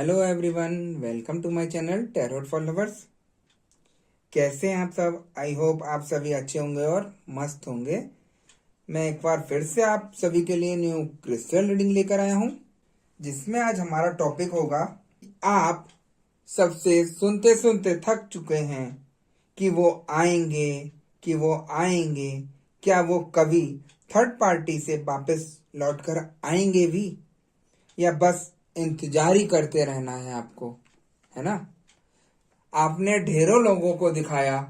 Hello everyone, welcome to my channel tarot for lovers. कैसे हैं आप सब? आई होप आप सभी अच्छे होंगे और मस्त होंगे। मैं एक बार फिर से आप सभी के लिए न्यू क्रिस्टल रीडिंग लेकर आया हूं, जिसमें आज हमारा टॉपिक होगा, आप सबसे सुनते सुनते थक चुके हैं कि वो आएंगे, कि वो आएंगे। क्या वो कभी थर्ड पार्टी से वापस लौटकर आएंगे भी, या बस इंतजार ही करते रहना है आपको, है ना? आपने ढेरों लोगों को दिखाया,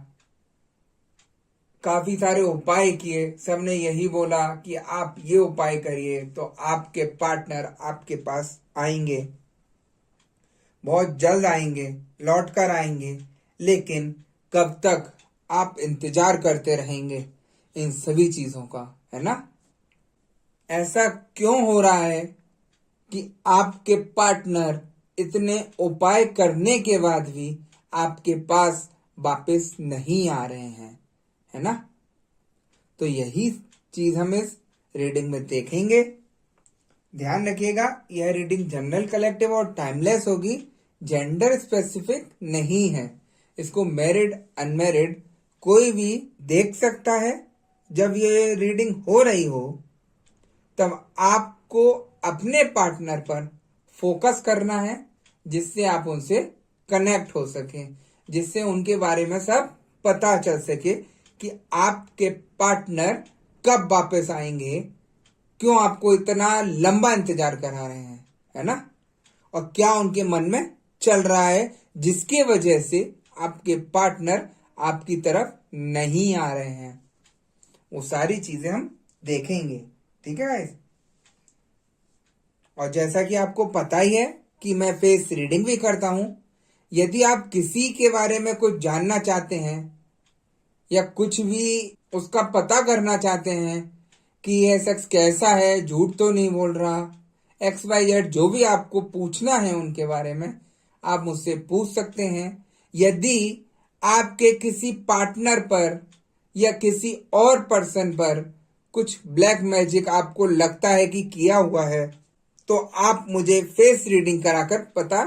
काफी सारे उपाय किए, सबने यही बोला कि आप ये उपाय करिए तो आपके पार्टनर आपके पास आएंगे, बहुत जल्द आएंगे, लौट कर आएंगे। लेकिन कब तक आप इंतजार करते रहेंगे इन सभी चीजों का, है ना? ऐसा क्यों हो रहा है कि आपके पार्टनर इतने उपाय करने के बाद भी आपके पास वापस नहीं आ रहे हैं, है ना? तो यही चीज हम इस रीडिंग में देखेंगे। ध्यान रखिएगा, यह रीडिंग जनरल, कलेक्टिव और टाइमलेस होगी, जेंडर स्पेसिफिक नहीं है। इसको मैरिड अनमैरिड कोई भी देख सकता है। जब ये रीडिंग हो रही हो तब आपको अपने पार्टनर पर फोकस करना है, जिससे आप उनसे कनेक्ट हो सके, जिससे उनके बारे में सब पता चल सके कि आपके पार्टनर कब वापस आएंगे, क्यों आपको इतना लंबा इंतजार करा रहे हैं, है ना? और क्या उनके मन में चल रहा है जिसके वजह से आपके पार्टनर आपकी तरफ नहीं आ रहे हैं। वो सारी चीजें हम देखेंगे, ठीक है गाइस? और जैसा कि आपको पता ही है कि मैं फेस रीडिंग भी करता हूं। यदि आप किसी के बारे में कुछ जानना चाहते हैं या कुछ भी उसका पता करना चाहते हैं कि यह शख्स कैसा है, झूठ तो नहीं बोल रहा, XYZ, जो भी आपको पूछना है उनके बारे में आप मुझसे पूछ सकते हैं। यदि आपके किसी पार्टनर पर या किसी और पर्सन पर कुछ ब्लैक मैजिक आपको लगता है कि किया हुआ है, तो आप मुझे फेस रीडिंग कराकर पता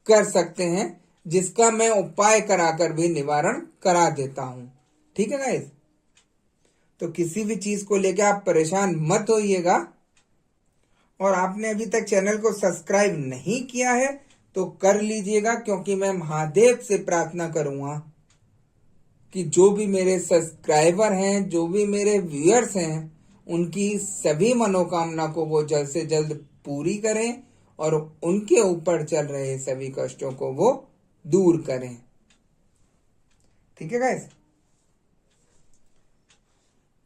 कर सकते हैं, जिसका मैं उपाय कराकर भी निवारण करा देता हूं। ठीक है गाइस? तो किसी भी चीज को लेकर आप परेशान मत होइएगा। और आपने अभी तक चैनल को सब्सक्राइब नहीं किया है तो कर लीजिएगा, क्योंकि मैं महादेव से प्रार्थना करूंगा कि जो भी मेरे सब्सक्राइबर हैं, जो भी मेरे व्यूअर्स हैं, उनकी सभी मनोकामना को वो जल्द से जल्द पूरी करें और उनके ऊपर चल रहे सभी कष्टों को वो दूर करें। ठीक है गाइस?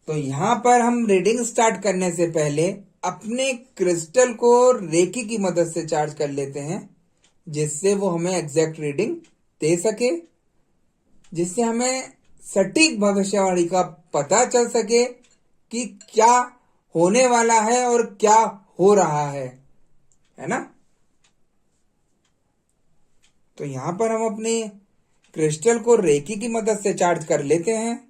तो यहां पर हम रीडिंग स्टार्ट करने से पहले अपने क्रिस्टल को रेकी की मदद से चार्ज कर लेते हैं, जिससे वो हमें एग्जैक्ट रीडिंग दे सके, जिससे हमें सटीक भविष्यवाणी का पता चल सके कि क्या होने वाला है और क्या हो रहा है ना? तो यहां पर हम अपने क्रिस्टल को रेकी की मदद से चार्ज कर लेते हैं।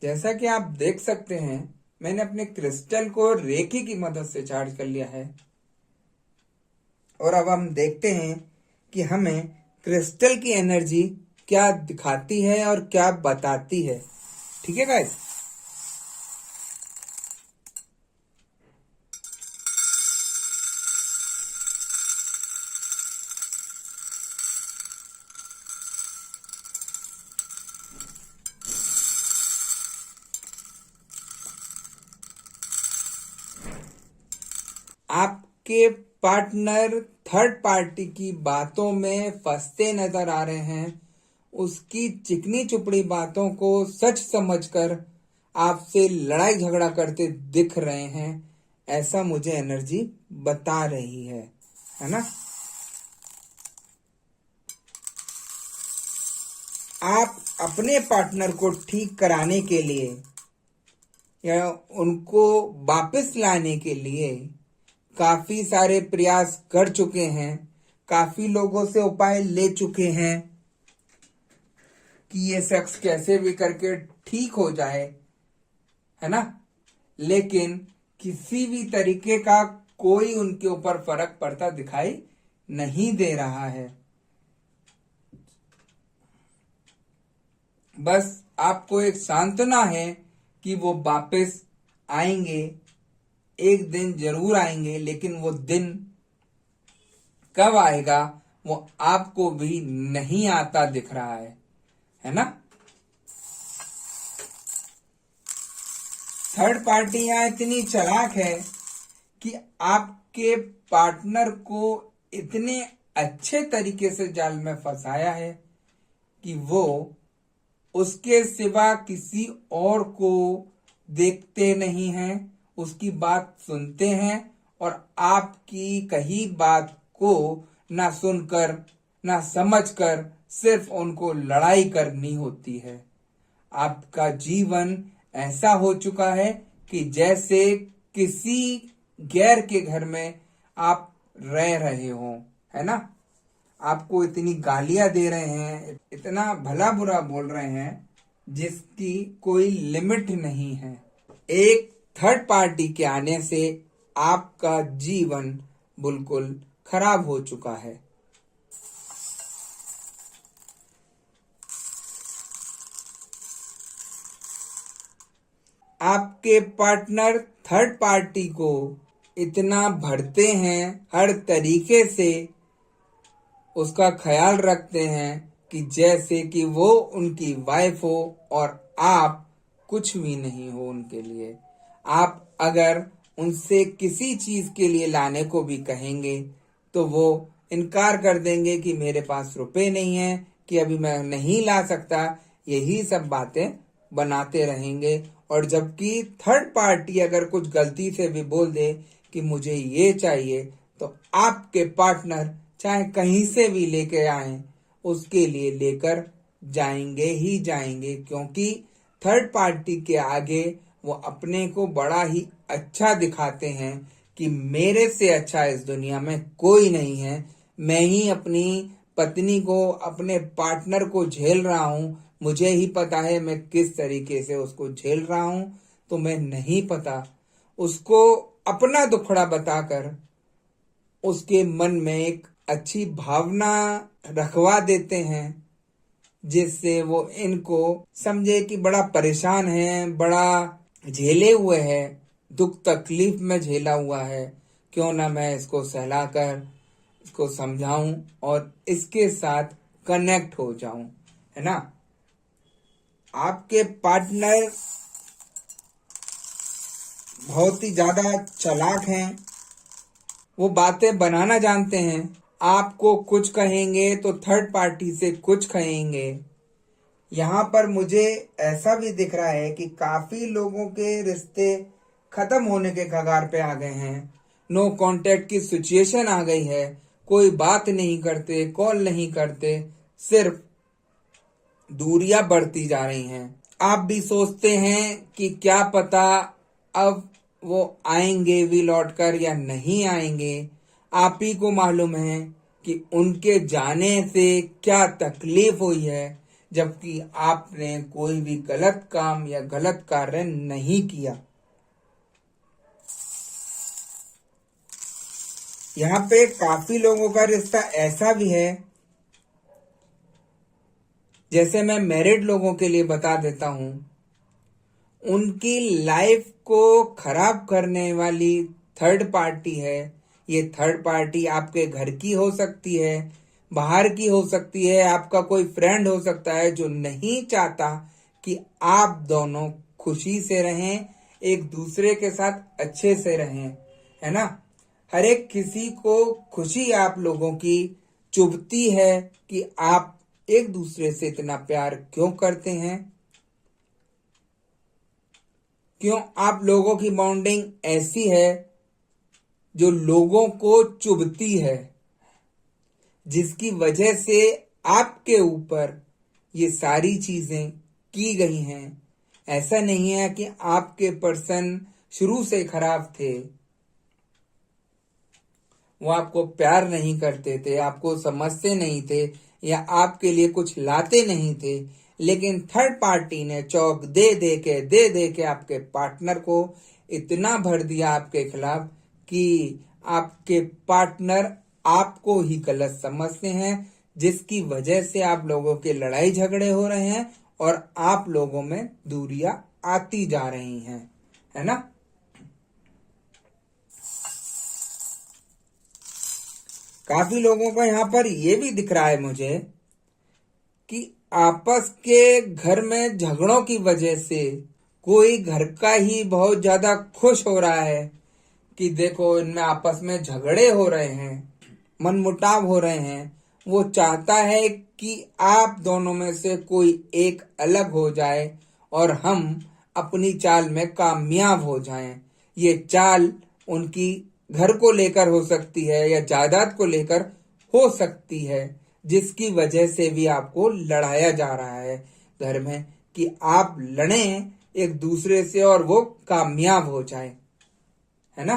जैसा कि आप देख सकते हैं, मैंने अपने क्रिस्टल को रेकी की मदद से चार्ज कर लिया है। और अब हम देखते हैं कि हमें क्रिस्टल की एनर्जी क्या दिखाती है और क्या बताती है। ठीक है गाइस? आपके पार्टनर थर्ड पार्टी की बातों में फंसते नजर आ रहे हैं। उसकी चिकनी चुपड़ी बातों को सच समझकर आपसे लड़ाई झगड़ा करते दिख रहे हैं, ऐसा मुझे एनर्जी बता रही है ना? आप अपने पार्टनर को ठीक कराने के लिए या उनको वापस लाने के लिए काफी सारे प्रयास कर चुके हैं, काफी लोगों से उपाय ले चुके हैं कि ये शख्स कैसे भी करके ठीक हो जाए, है ना। लेकिन किसी भी तरीके का कोई उनके ऊपर फर्क पड़ता दिखाई नहीं दे रहा है। बस आपको एक सांत्वना है कि वो वापस आएंगे, एक दिन जरूर आएंगे, लेकिन वो दिन कब आएगा वो आपको भी नहीं आता दिख रहा है ना। थर्ड पार्टी यहां इतनी चालाक है कि आपके पार्टनर को इतने अच्छे तरीके से जाल में फंसाया है कि वो उसके सिवा किसी और को देखते नहीं हैं, उसकी बात सुनते हैं और आपकी कही बात को ना सुनकर ना समझकर सिर्फ उनको लड़ाई करनी होती है। आपका जीवन ऐसा हो चुका है कि जैसे किसी गैर के घर में आप रह रहे हो, है ना। आपको इतनी गालियां दे रहे हैं, इतना भला बुरा बोल रहे हैं जिसकी कोई लिमिट नहीं है। एक थर्ड पार्टी के आने से आपका जीवन बिल्कुल खराब हो चुका है। आपके पार्टनर थर्ड पार्टी को इतना भरते हैं, हर तरीके से उसका ख्याल रखते हैं कि जैसे कि वो उनकी वाइफ हो और आप कुछ भी नहीं हो उनके लिए। आप अगर उनसे किसी चीज के लिए लाने को भी कहेंगे तो वो इनकार कर देंगे कि मेरे पास रुपए नहीं है, कि अभी मैं नहीं ला सकता। यही सब बातें बनाते रहेंगे। और जबकि थर्ड पार्टी अगर कुछ गलती से भी बोल दे कि मुझे ये चाहिए, तो आपके पार्टनर चाहे कहीं से भी लेके आए उसके लिए लेकर जाएंगे ही जाएंगे, क्योंकि थर्ड पार्टी के आगे वो अपने को बड़ा ही अच्छा दिखाते हैं कि मेरे से अच्छा इस दुनिया में कोई नहीं है। मैं ही अपनी पत्नी को, अपने पार्टनर को झेल रहा हूं, मुझे ही पता है मैं किस तरीके से उसको झेल रहा हूं। तो मैं नहीं पता, उसको अपना दुखड़ा बताकर उसके मन में एक अच्छी भावना रखवा देते हैं, जिससे वो इनको समझे कि बड़ा परेशान है, बड़ा झेले हुए है, दुख तकलीफ में झेला हुआ है। क्यों ना मैं इसको सहलाकर इसको समझाऊं और इसके साथ कनेक्ट हो जाऊं, है ना। आपके पार्टनर बहुत ही ज्यादा चालाक हैं, वो बातें बनाना जानते हैं। आपको कुछ कहेंगे तो थर्ड पार्टी से कुछ कहेंगे। यहाँ पर मुझे ऐसा भी दिख रहा है कि काफी लोगों के रिश्ते खत्म होने के कगार पे आ गए हैं। नो कांटेक्ट की सिचुएशन आ गई है, कोई बात नहीं करते, कॉल नहीं करते, सिर्फ दूरियां बढ़ती जा रही हैं। आप भी सोचते हैं कि क्या पता अब वो आएंगे भी लौटकर या नहीं आएंगे। आप ही को मालूम है कि उनके जाने से क्या तकलीफ हुई है, जबकि आपने कोई भी गलत काम या गलत कार्य नहीं किया। यहाँ पे काफी लोगों का रिश्ता ऐसा भी है, जैसे मैं मैरिड लोगों के लिए बता देता हूं, उनकी लाइफ को खराब करने वाली थर्ड पार्टी है। ये थर्ड पार्टी आपके घर की हो सकती है, बाहर की हो सकती है, आपका कोई फ्रेंड हो सकता है जो नहीं चाहता कि आप दोनों खुशी से रहें, एक दूसरे के साथ अच्छे से रहें, है ना। हर एक किसी को खुशी आप लोगों की चुभती है कि आप एक दूसरे से इतना प्यार क्यों करते हैं, क्यों आप लोगों की बॉन्डिंग ऐसी है जो लोगों को चुभती है, जिसकी वजह से आपके ऊपर ये सारी चीजें की गई हैं। ऐसा नहीं है कि आपके पर्सन शुरू से खराब थे, वो आपको प्यार नहीं करते थे, आपको समझते नहीं थे, या आपके लिए कुछ लाते नहीं थे, लेकिन थर्ड पार्टी ने चौक दे दे के आपके पार्टनर को इतना भर दिया आपके खिलाफ कि आपके पार्टनर आपको ही गलत समझते हैं, जिसकी वजह से आप लोगों के लड़ाई झगड़े हो रहे हैं और आप लोगों में दूरियां आती जा रही हैं, है ना। काफी लोगों को यहाँ पर ये भी दिख रहा है मुझे कि आपस के घर में झगड़ों की वजह से कोई घर का ही बहुत ज्यादा खुश हो रहा है कि देखो इनमें आपस में झगड़े हो रहे हैं, मनमुटाव हो रहे हैं। वो चाहता है कि आप दोनों में से कोई एक अलग हो जाए और हम अपनी चाल में कामयाब हो जाएं। ये चाल उनकी घर को लेकर हो सकती है या जायदाद को लेकर हो सकती है, जिसकी वजह से भी आपको लड़ाया जा रहा है घर में, कि आप लड़ें एक दूसरे से और वो कामयाब हो जाए, है ना।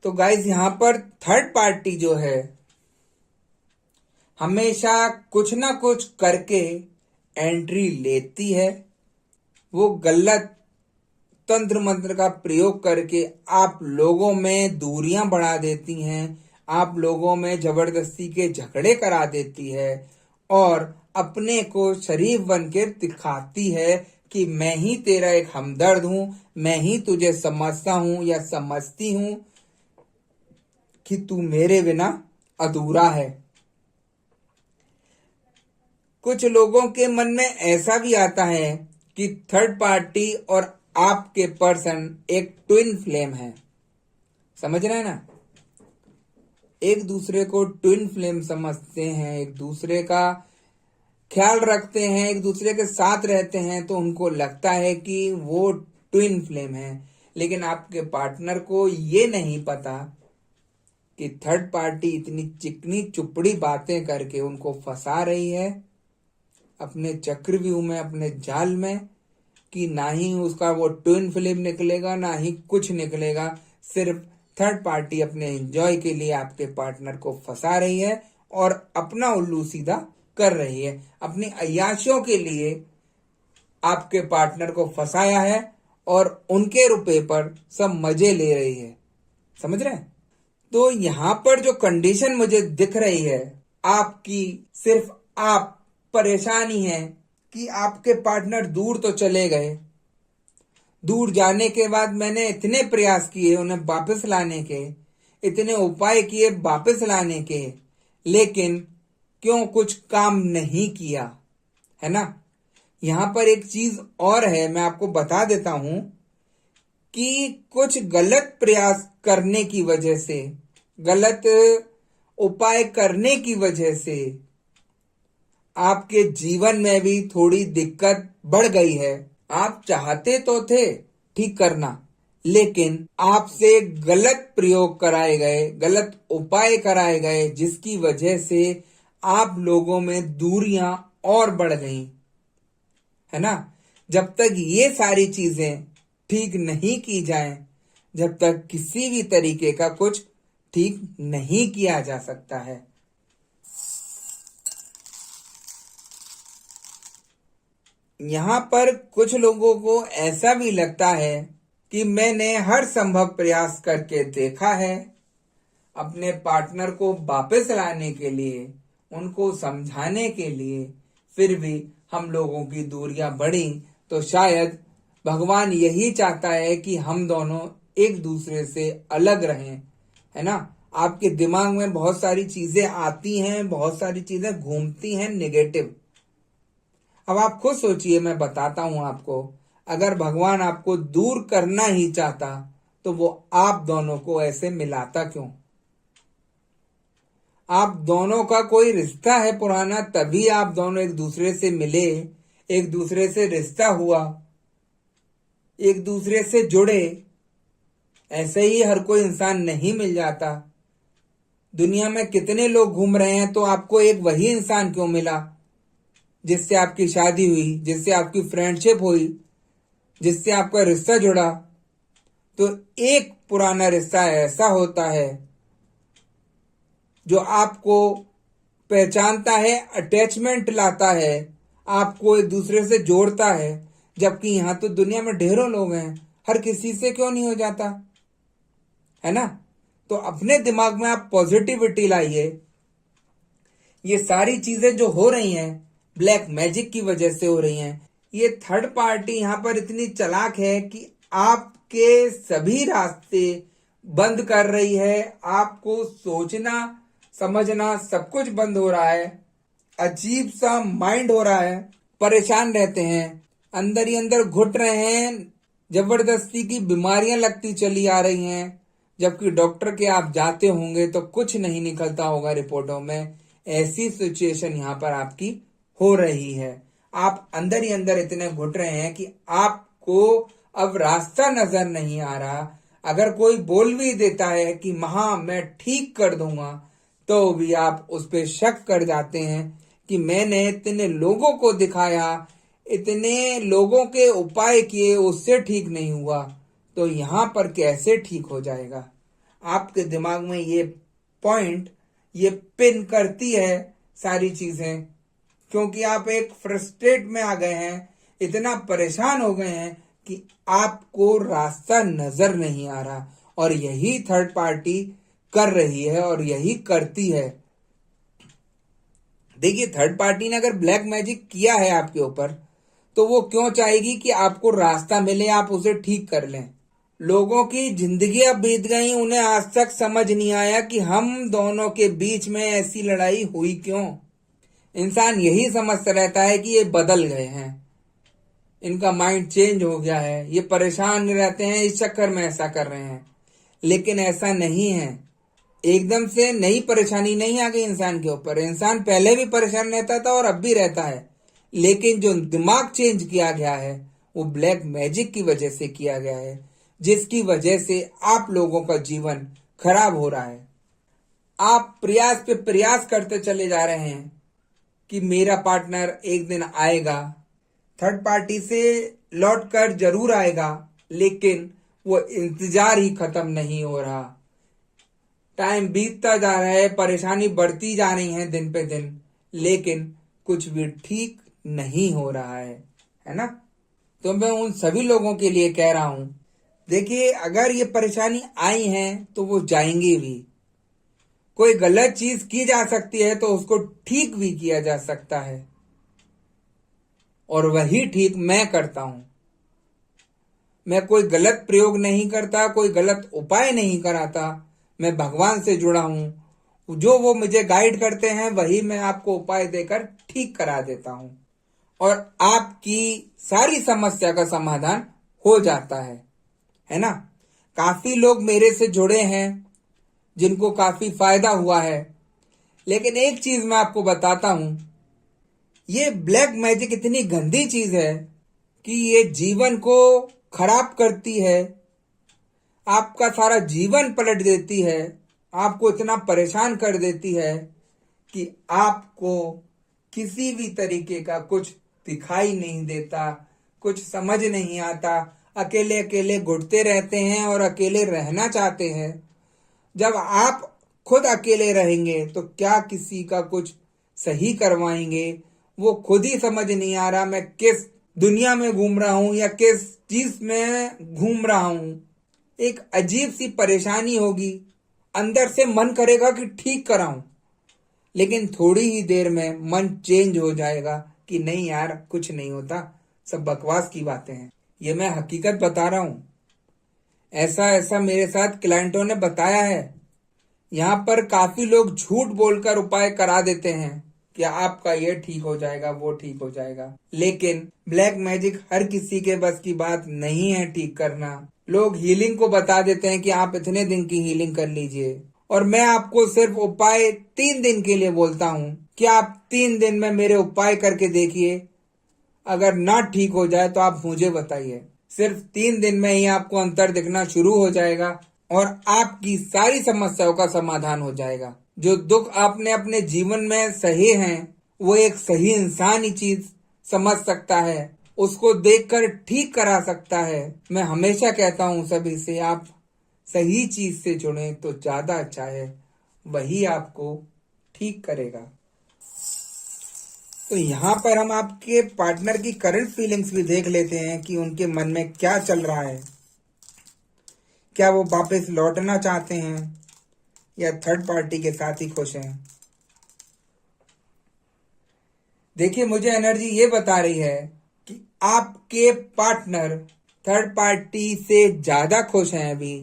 तो गाइस यहाँ पर थर्ड पार्टी जो है हमेशा कुछ ना कुछ करके एंट्री लेती है। वो गलत तंत्र मंत्र का प्रयोग करके आप लोगों में दूरियां बढ़ा देती हैं, आप लोगों में जबरदस्ती के झगड़े करा देती है और अपने को शरीफ बन के दिखाती है कि मैं ही तेरा एक हमदर्द हूं, मैं ही तुझे समझता हूं या समझती हूं कि तू मेरे बिना अधूरा है। कुछ लोगों के मन में ऐसा भी आता है कि थर्ड पार्टी और आपके पर्सन एक ट्विन फ्लेम है। समझ रहे हैं ना, एक दूसरे को ट्विन फ्लेम समझते हैं, एक दूसरे का ख्याल रखते हैं, एक दूसरे के साथ रहते हैं, तो उनको लगता है कि वो ट्विन फ्लेम है। लेकिन आपके पार्टनर को ये नहीं पता कि थर्ड पार्टी इतनी चिकनी चुपड़ी बातें करके उनको फंसा रही है अपने चक्रव्यूह में, अपने जाल में, कि ना ही उसका वो ट्विन फ्लेम निकलेगा ना ही कुछ निकलेगा। सिर्फ थर्ड पार्टी अपने एंजॉय के लिए आपके पार्टनर को फंसा रही है और अपना उल्लू सीधा कर रही है, अपनी अय्याशियों के लिए आपके पार्टनर को फंसाया है और उनके रुपए पर सब मजे ले रही है। समझ रहे हैं। तो यहां पर जो कंडीशन मुझे दिख रही है आपकी, सिर्फ आप परेशानी है कि आपके पार्टनर दूर तो चले गए, दूर जाने के बाद मैंने इतने प्रयास किए उन्हें वापस लाने के, इतने उपाय किए वापस लाने के, लेकिन क्यों कुछ काम नहीं किया, है ना। यहां पर एक चीज और है, मैं आपको बता देता हूं कि कुछ गलत प्रयास करने की वजह से, गलत उपाय करने की वजह से आपके जीवन में भी थोड़ी दिक्कत बढ़ गई है। आप चाहते तो थे ठीक करना, लेकिन आपसे गलत प्रयोग कराए गए, गलत उपाय कराए गए, जिसकी वजह से आप लोगों में दूरियां और बढ़ गई, है ना। जब तक ये सारी चीजें ठीक नहीं की जाएं, जब तक किसी भी तरीके का कुछ ठीक नहीं किया जा सकता है। यहाँ पर कुछ लोगों को ऐसा भी लगता है कि मैंने हर संभव प्रयास करके देखा है अपने पार्टनर को वापस लाने के लिए, उनको समझाने के लिए, फिर भी हम लोगों की दूरियां बढ़ी। तो शायद भगवान यही चाहता है कि हम दोनों एक दूसरे से अलग रहें, है ना। आपके दिमाग में बहुत सारी चीजें आती हैं, बहुत सारी चीजें घूमती हैं नेगेटिव। अब आप खुद सोचिए, मैं बताता हूं आपको, अगर भगवान आपको दूर करना ही चाहता तो वो आप दोनों को ऐसे मिलाता क्यों। आप दोनों का कोई रिश्ता है पुराना, तभी आप दोनों एक दूसरे से मिले, एक दूसरे से रिश्ता हुआ, एक दूसरे से जुड़े। ऐसे ही हर कोई इंसान नहीं मिल जाता। दुनिया में कितने लोग घूम रहे हैं, तो आपको एक वही इंसान क्यों मिला जिससे आपकी शादी हुई, जिससे आपकी फ्रेंडशिप हुई, जिससे आपका रिश्ता जुड़ा? तो एक पुराना रिश्ता ऐसा होता है जो आपको पहचानता है, अटैचमेंट लाता है, आपको एक दूसरे से जोड़ता है। जबकि यहां तो दुनिया में ढेरों लोग हैं, हर किसी से क्यों नहीं हो जाता, है ना? तो अपने दिमाग में आप पॉजिटिविटी लाइए। ये सारी चीजें जो हो रही हैं ब्लैक मैजिक की वजह से हो रही हैं। ये थर्ड पार्टी यहां पर इतनी चालाक है कि आपके सभी रास्ते बंद कर रही है। आपको सोचना समझना सब कुछ बंद हो रहा है। अजीब सा माइंड हो रहा है, परेशान रहते हैं, अंदर ही अंदर घुट रहे हैं, जबरदस्ती की बीमारियां लगती चली आ रही हैं। जबकि डॉक्टर के आप जाते होंगे तो कुछ नहीं निकलता होगा रिपोर्टों में। ऐसी सिचुएशन यहाँ पर आपकी हो रही है। आप अंदर ही अंदर इतने घुट रहे हैं कि आपको अब रास्ता नजर नहीं आ रहा। अगर कोई बोल भी देता है कि हाँ मैं ठीक कर दूंगा, तो भी आप उस पर शक कर जाते हैं कि मैंने इतने लोगों को दिखाया, इतने लोगों के उपाय किए, उससे ठीक नहीं हुआ, तो यहां पर कैसे ठीक हो जाएगा? आपके दिमाग में ये पॉइंट, ये पिन करती है सारी चीजें, क्योंकि आप एक फ्रस्ट्रेट में आ गए हैं, इतना परेशान हो गए हैं कि आपको रास्ता नजर नहीं आ रहा। और यही थर्ड पार्टी कर रही है और यही करती है। देखिए, थर्ड पार्टी ने अगर ब्लैक मैजिक किया है आपके ऊपर, तो वो क्यों चाहेगी कि आपको रास्ता मिले, आप उसे ठीक कर लें? लोगों की जिंदगी अब बीत गई, उन्हें आज तक समझ नहीं आया कि हम दोनों के बीच में ऐसी लड़ाई हुई क्यों। इंसान यही समझता रहता है कि ये बदल गए हैं, इनका माइंड चेंज हो गया है, ये परेशान रहते हैं, इस चक्कर में ऐसा कर रहे हैं। लेकिन ऐसा नहीं है। एकदम से नई परेशानी नहीं आ गई इंसान के ऊपर। इंसान पहले भी परेशान रहता था और अब भी रहता है, लेकिन जो दिमाग चेंज किया गया है वो ब्लैक मैजिक की वजह से किया गया है, जिसकी वजह से आप लोगों का जीवन खराब हो रहा है। आप प्रयास पे प्रयास करते चले जा रहे हैं कि मेरा पार्टनर एक दिन आएगा, थर्ड पार्टी से लौट कर जरूर आएगा, लेकिन वो इंतजार ही खत्म नहीं हो रहा। टाइम बीतता जा रहा है, परेशानी बढ़ती जा रही है दिन पे दिन, लेकिन कुछ भी ठीक नहीं हो रहा है ना? तो मैं उन सभी लोगों के लिए कह रहा हूं, देखिए, अगर ये परेशानी आई है तो वो जाएंगी भी। कोई गलत चीज की जा सकती है तो उसको ठीक भी किया जा सकता है, और वही ठीक मैं करता हूं। मैं कोई गलत प्रयोग नहीं करता, कोई गलत उपाय नहीं कराता। मैं भगवान से जुड़ा हूं, जो वो मुझे गाइड करते हैं वही मैं आपको उपाय देकर ठीक करा देता हूं, और आपकी सारी समस्या का समाधान हो जाता है ना? काफी लोग मेरे से जुड़े हैं जिनको काफी फायदा हुआ है। लेकिन एक चीज मैं आपको बताता हूं, ये ब्लैक मैजिक इतनी गंदी चीज है कि ये जीवन को खराब करती है, आपका सारा जीवन पलट देती है, आपको इतना परेशान कर देती है कि आपको किसी भी तरीके का कुछ दिखाई नहीं देता, कुछ समझ नहीं आता, अकेले अकेले घुटते रहते हैं और अकेले रहना चाहते हैं। जब आप खुद अकेले रहेंगे तो क्या किसी का कुछ सही करवाएंगे? वो खुद ही समझ नहीं आ रहा मैं किस दुनिया में घूम रहा हूं या किस चीज में घूम रहा हूं। एक अजीब सी परेशानी होगी, अंदर से मन करेगा कि ठीक कराऊं, लेकिन थोड़ी ही देर में मन चेंज हो जाएगा कि नहीं यार, कुछ नहीं होता, सब बकवास की बातें हैं। ये मैं हकीकत बता रहा हूं, ऐसा ऐसा मेरे साथ क्लाइंटों ने बताया है। यहाँ पर काफी लोग झूठ बोलकर उपाय करा देते हैं कि आपका ये ठीक हो जाएगा, वो ठीक हो जाएगा, लेकिन ब्लैक मैजिक हर किसी के बस की बात नहीं है ठीक करना। लोग हीलिंग को बता देते हैं कि आप इतने दिन की हीलिंग कर लीजिए, और मैं आपको सिर्फ उपाय 3 दिन के लिए बोलता हूं कि आप 3 दिन में मेरे उपाय करके देखिए। अगर ना ठीक हो जाए तो आप मुझे बताइए। सिर्फ 3 दिन में ही आपको अंतर दिखना शुरू हो जाएगा। और आपकी सारी समस्याओं का समाधान हो जाएगा। जो दुख आपने अपने जीवन में सहे हैं वो एक सही इंसान ही चीज समझ सकता है, उसको देखकर ठीक करा सकता है। मैं हमेशा कहता हूं सभी से, आप सही चीज से जुड़े तो ज्यादा अच्छा है, वही आपको ठीक करेगा। तो यहाँ पर हम आपके पार्टनर की करंट फीलिंग्स भी देख लेते हैं कि उनके मन में क्या चल रहा है। क्या वो वापस लौटना चाहते हैं या थर्ड पार्टी के साथ ही खुश हैं? देखिए, मुझे एनर्जी ये बता रही है कि आपके पार्टनर थर्ड पार्टी से ज्यादा खुश हैं अभी,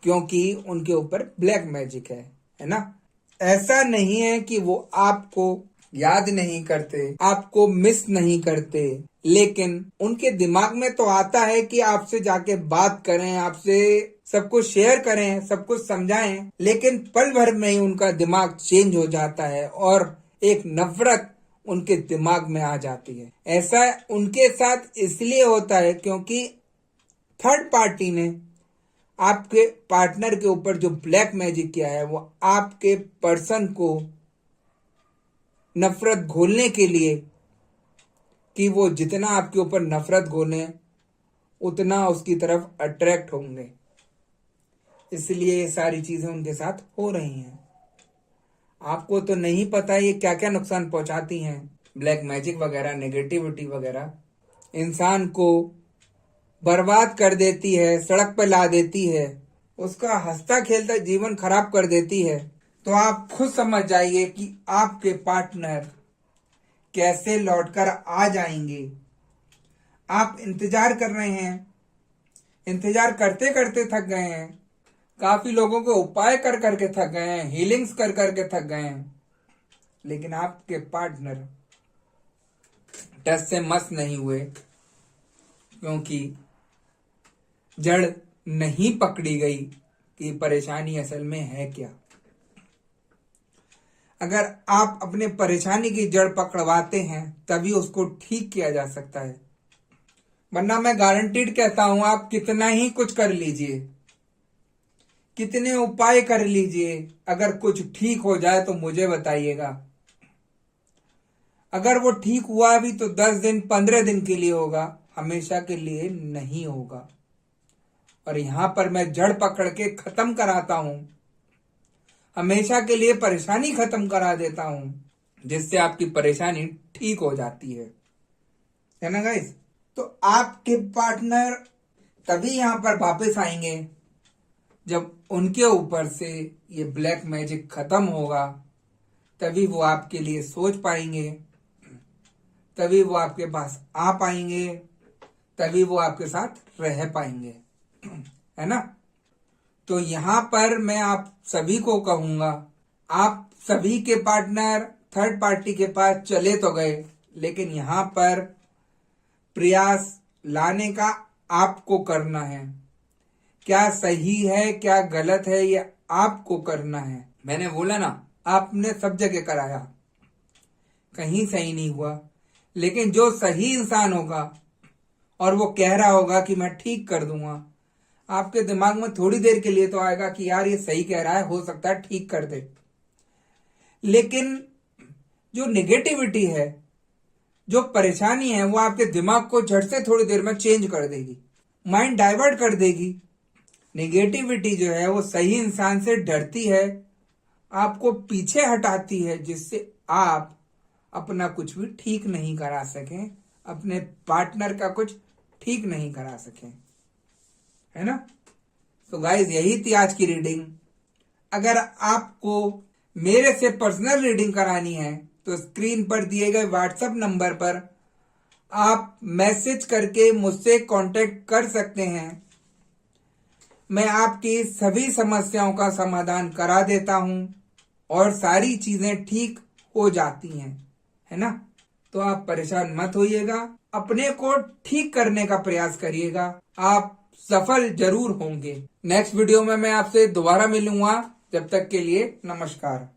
क्योंकि उनके ऊपर ब्लैक मैजिक है ना। ऐसा नहीं है कि वो आपको याद नहीं करते, आपको मिस नहीं करते, लेकिन उनके दिमाग में तो आता है कि आपसे जाके बात करें, आपसे सब कुछ शेयर करें, सब कुछ समझाएं, लेकिन पल भर में ही उनका दिमाग चेंज हो जाता है और एक नफरत उनके दिमाग में आ जाती है। ऐसा उनके साथ इसलिए होता है क्योंकि थर्ड पार्टी ने आपके पार्टनर के ऊपर जो ब्लैक मैजिक किया है वो आपके पर्सन को नफरत घोलने के लिए, कि वो जितना आपके ऊपर नफरत घोले उतना उसकी तरफ अट्रैक्ट होंगे, इसलिए ये सारी चीजें उनके साथ हो रही हैं। आपको तो नहीं पता ये क्या क्या नुकसान पहुंचाती हैं। ब्लैक मैजिक वगैरह, नेगेटिविटी वगैरह इंसान को बर्बाद कर देती है, सड़क पर ला देती है, उसका हंसता खेलता जीवन खराब कर देती है। तो आप खुद समझ जाइए कि आपके पार्टनर कैसे लौटकर आ जाएंगे। आप इंतजार कर रहे हैं, इंतजार करते करते थक गए हैं, काफी लोगों के उपाय कर करके थक गए हैं, हीलिंग्स कर करके थक गए हैं, लेकिन आपके पार्टनर टस से मस नहीं हुए, क्योंकि जड़ नहीं पकड़ी गई कि परेशानी असल में है क्या। अगर आप अपने परेशानी की जड़ पकड़वाते हैं तभी उसको ठीक किया जा सकता है, वरना मैं गारंटीड कहता हूं आप कितना ही कुछ कर लीजिए, कितने उपाय कर लीजिए, अगर कुछ ठीक हो जाए तो मुझे बताइएगा। अगर वो ठीक हुआ भी तो 10 दिन 15 दिन के लिए होगा, हमेशा के लिए नहीं होगा। और यहां पर मैं जड़ पकड़ के खत्म कराता हूं, हमेशा के लिए परेशानी खत्म करा देता हूं, जिससे आपकी परेशानी ठीक हो जाती है ना गाइस। तो आपके पार्टनर तभी यहां पर वापस आएंगे जब उनके ऊपर से ये ब्लैक मैजिक खत्म होगा, तभी वो आपके लिए सोच पाएंगे, तभी वो आपके पास आ पाएंगे, तभी वो आपके साथ रह पाएंगे, है ना। तो यहां पर मैं आप सभी को कहूंगा, आप सभी के पार्टनर थर्ड पार्टी के पास चले तो गए, लेकिन यहां पर प्रयास लाने का आपको करना है। क्या सही है क्या गलत है ये आपको करना है। मैंने बोला ना, आपने सब जगह कराया, कहीं सही नहीं हुआ, लेकिन जो सही इंसान होगा और वो कह रहा होगा कि मैं ठीक कर दूंगा, आपके दिमाग में थोड़ी देर के लिए तो आएगा कि यार ये सही कह रहा है, हो सकता है ठीक कर दे। लेकिन जो नेगेटिविटी है, जो परेशानी है, वो आपके दिमाग को झट से थोड़ी देर में चेंज कर देगी, माइंड डाइवर्ट कर देगी। नेगेटिविटी जो है वो सही इंसान से डरती है, आपको पीछे हटाती है, जिससे आप अपना कुछ भी ठीक नहीं करा सकें, अपने पार्टनर का कुछ ठीक नहीं करा सकें, है ना। तो गाइज यही थी आज की रीडिंग। अगर आपको मेरे से पर्सनल रीडिंग करानी है तो स्क्रीन पर दिए गए व्हाट्सएप नंबर पर आप मैसेज करके मुझसे कांटेक्ट कर सकते हैं। मैं आपकी सभी समस्याओं का समाधान करा देता हूं और सारी चीजें ठीक हो जाती हैं, है ना। तो आप परेशान मत होइएगा, अपने को ठीक करने का प्रयास करिएगा, आप सफल जरूर होंगे। नेक्स्ट वीडियो में मैं आपसे दोबारा मिलूंगा, जब तक के लिए नमस्कार।